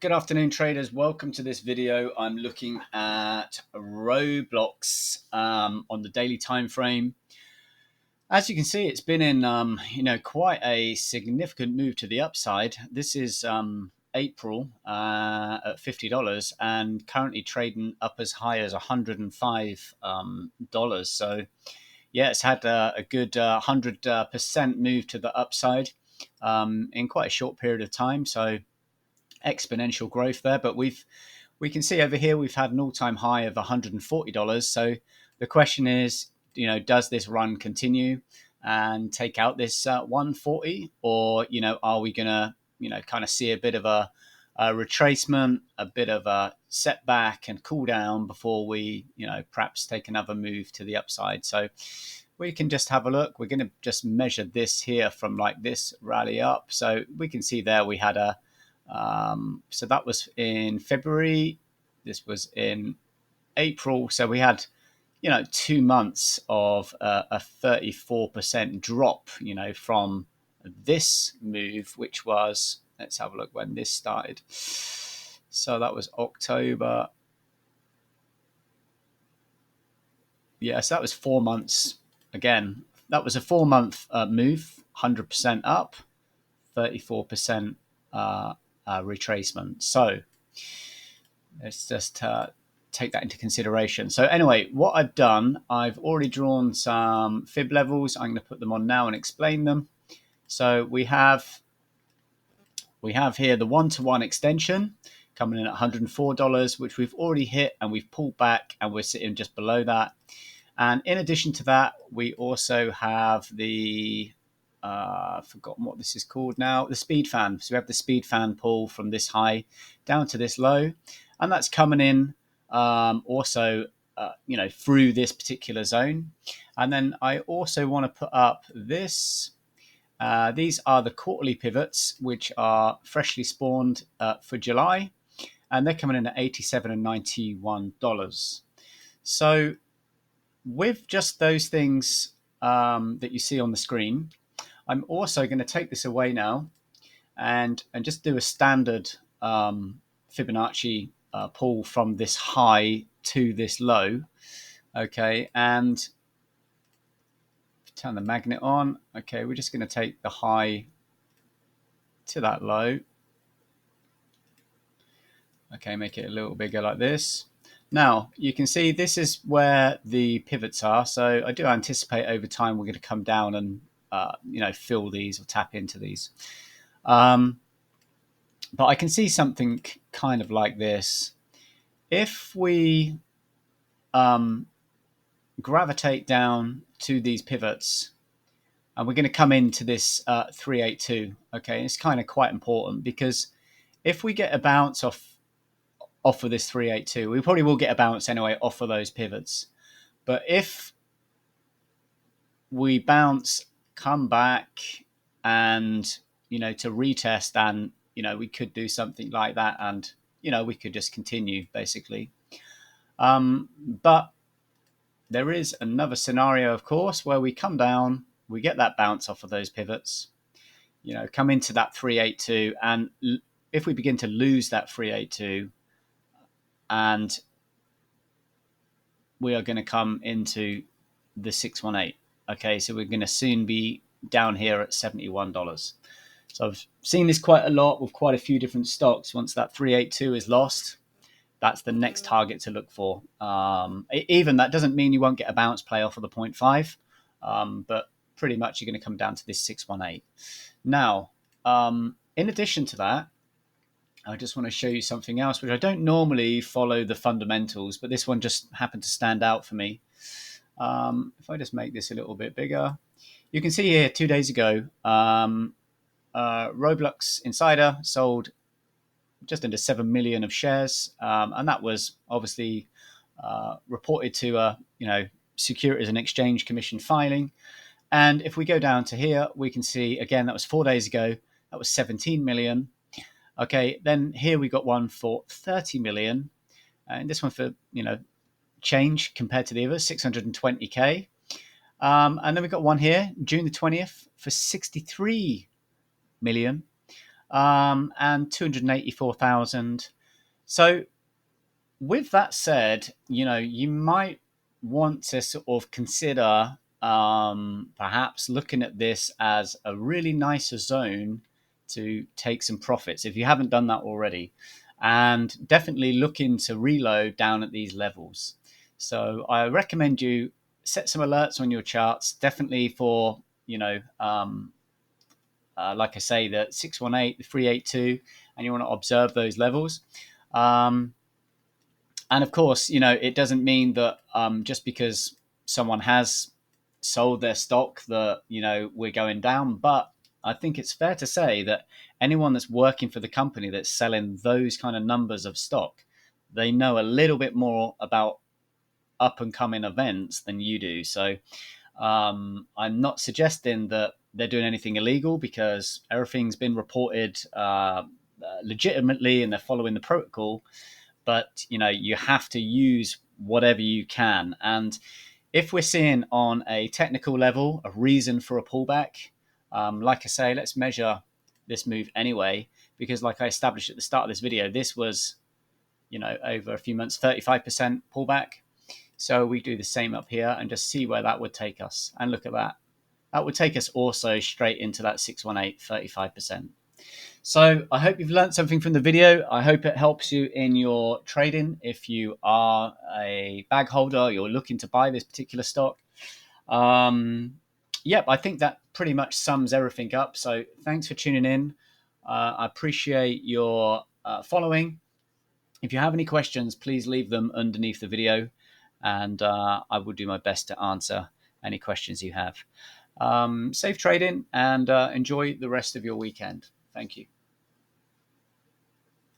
Good afternoon, traders. Welcome to this video. I'm looking at Roblox on the daily time frame. As you can see, it's been in quite a significant move to the upside. This is April at $50 and currently trading up as high as $105. So yeah, it's had a good 100% move to the upside in quite a short period of time. So exponential growth there, but we can see over here we've had an all-time high of $140. So the question is, does this run continue and take out this 140, or are we gonna kind of see a bit of a retracement, a bit of a setback and cool down before we perhaps take another move to the upside? So we can just have a look. We're going to just measure this here from like this rally up. So we can see there we had so that was in February. This was in April. So we had, 2 months of a 34% drop, from this move, which was, let's have a look when this started. So that was October. Yeah, so that was 4 months. Again, that was a 4-month move, 100% up, 34% retracement. So let's just take that into consideration. So anyway, what I've done, I've already drawn some fib levels. I'm going to put them on now and explain them. So we have here the one-to-one extension coming in at $104, which we've already hit, and we've pulled back and we're sitting just below that. And in addition to that, we also have the I've forgotten what this is called now, the speed fan. So we have the speed fan pull from this high down to this low, and that's coming in also through this particular zone. And then I also want to put up this. These are the quarterly pivots, which are freshly spawned for July, and they're coming in at $87 and $91. So with just those things that you see on the screen, I'm also going to take this away now and just do a standard Fibonacci pull from this high to this low. Okay, and turn the magnet on. Okay, we're just going to take the high to that low. Okay, make it a little bigger like this. Now, you can see this is where the pivots are. So I do anticipate over time we're going to come down and fill these or tap into these. But I can see something kind of like this. If we gravitate down to these pivots, and we're going to come into this 382, okay, it's kind of quite important, because if we get a bounce off of this 382, we probably will get a bounce anyway off of those pivots. But if we bounce, come back, and to retest, and we could do something like that, and we could just continue basically. But there is another scenario, of course, where we come down, we get that bounce off of those pivots, come into that 382, and if we begin to lose that 382, and we are going to come into the 618. Okay, so we're going to soon be down here at $71. So I've seen this quite a lot with quite a few different stocks. Once that 382 is lost, that's the next target to look for. Even that doesn't mean you won't get a bounce play off of the 0.5, but pretty much you're going to come down to this 618. Now, in addition to that, I just want to show you something else, which I don't normally follow the fundamentals, but this one just happened to stand out for me. If I just make this a little bit bigger, you can see here 2 days ago, Roblox Insider sold just under 7 million of shares, and that was obviously reported to a Securities and Exchange Commission filing. And if we go down to here, we can see again that was 4 days ago. That was 17 million. Okay, then here we got one for 30 million, and this one for change compared to the others, 620k. And then we got one here, June the 20th, for 63 million. and 284,000. So with that said, you might want to sort of consider perhaps looking at this as a really nicer zone to take some profits if you haven't done that already, and definitely looking to reload down at these levels. So I recommend you set some alerts on your charts, definitely for like I say, the 618, the 382, and you want to observe those levels. Um, and of course, it doesn't mean that just because someone has sold their stock that we're going down. But I think it's fair to say that anyone that's working for the company that's selling those kind of numbers of stock, they know a little bit more about up and coming events than you do. So I'm not suggesting that they're doing anything illegal, because everything's been reported legitimately and they're following the protocol. But you have to use whatever you can. And if we're seeing on a technical level a reason for a pullback, like I say, let's measure this move anyway, because like I established at the start of this video, this was over a few months 35% pullback. So we do the same up here and just see where that would take us. And look at that. That would take us also straight into that 618, 35%. So I hope you've learned something from the video. I hope it helps you in your trading. If you are a bag holder, you're looking to buy this particular stock. Yep, I think that pretty much sums everything up. So thanks for tuning in. I appreciate your following. If you have any questions, please leave them underneath the video, and I will do my best to answer any questions you have. Safe trading, and enjoy the rest of your weekend. Thank you.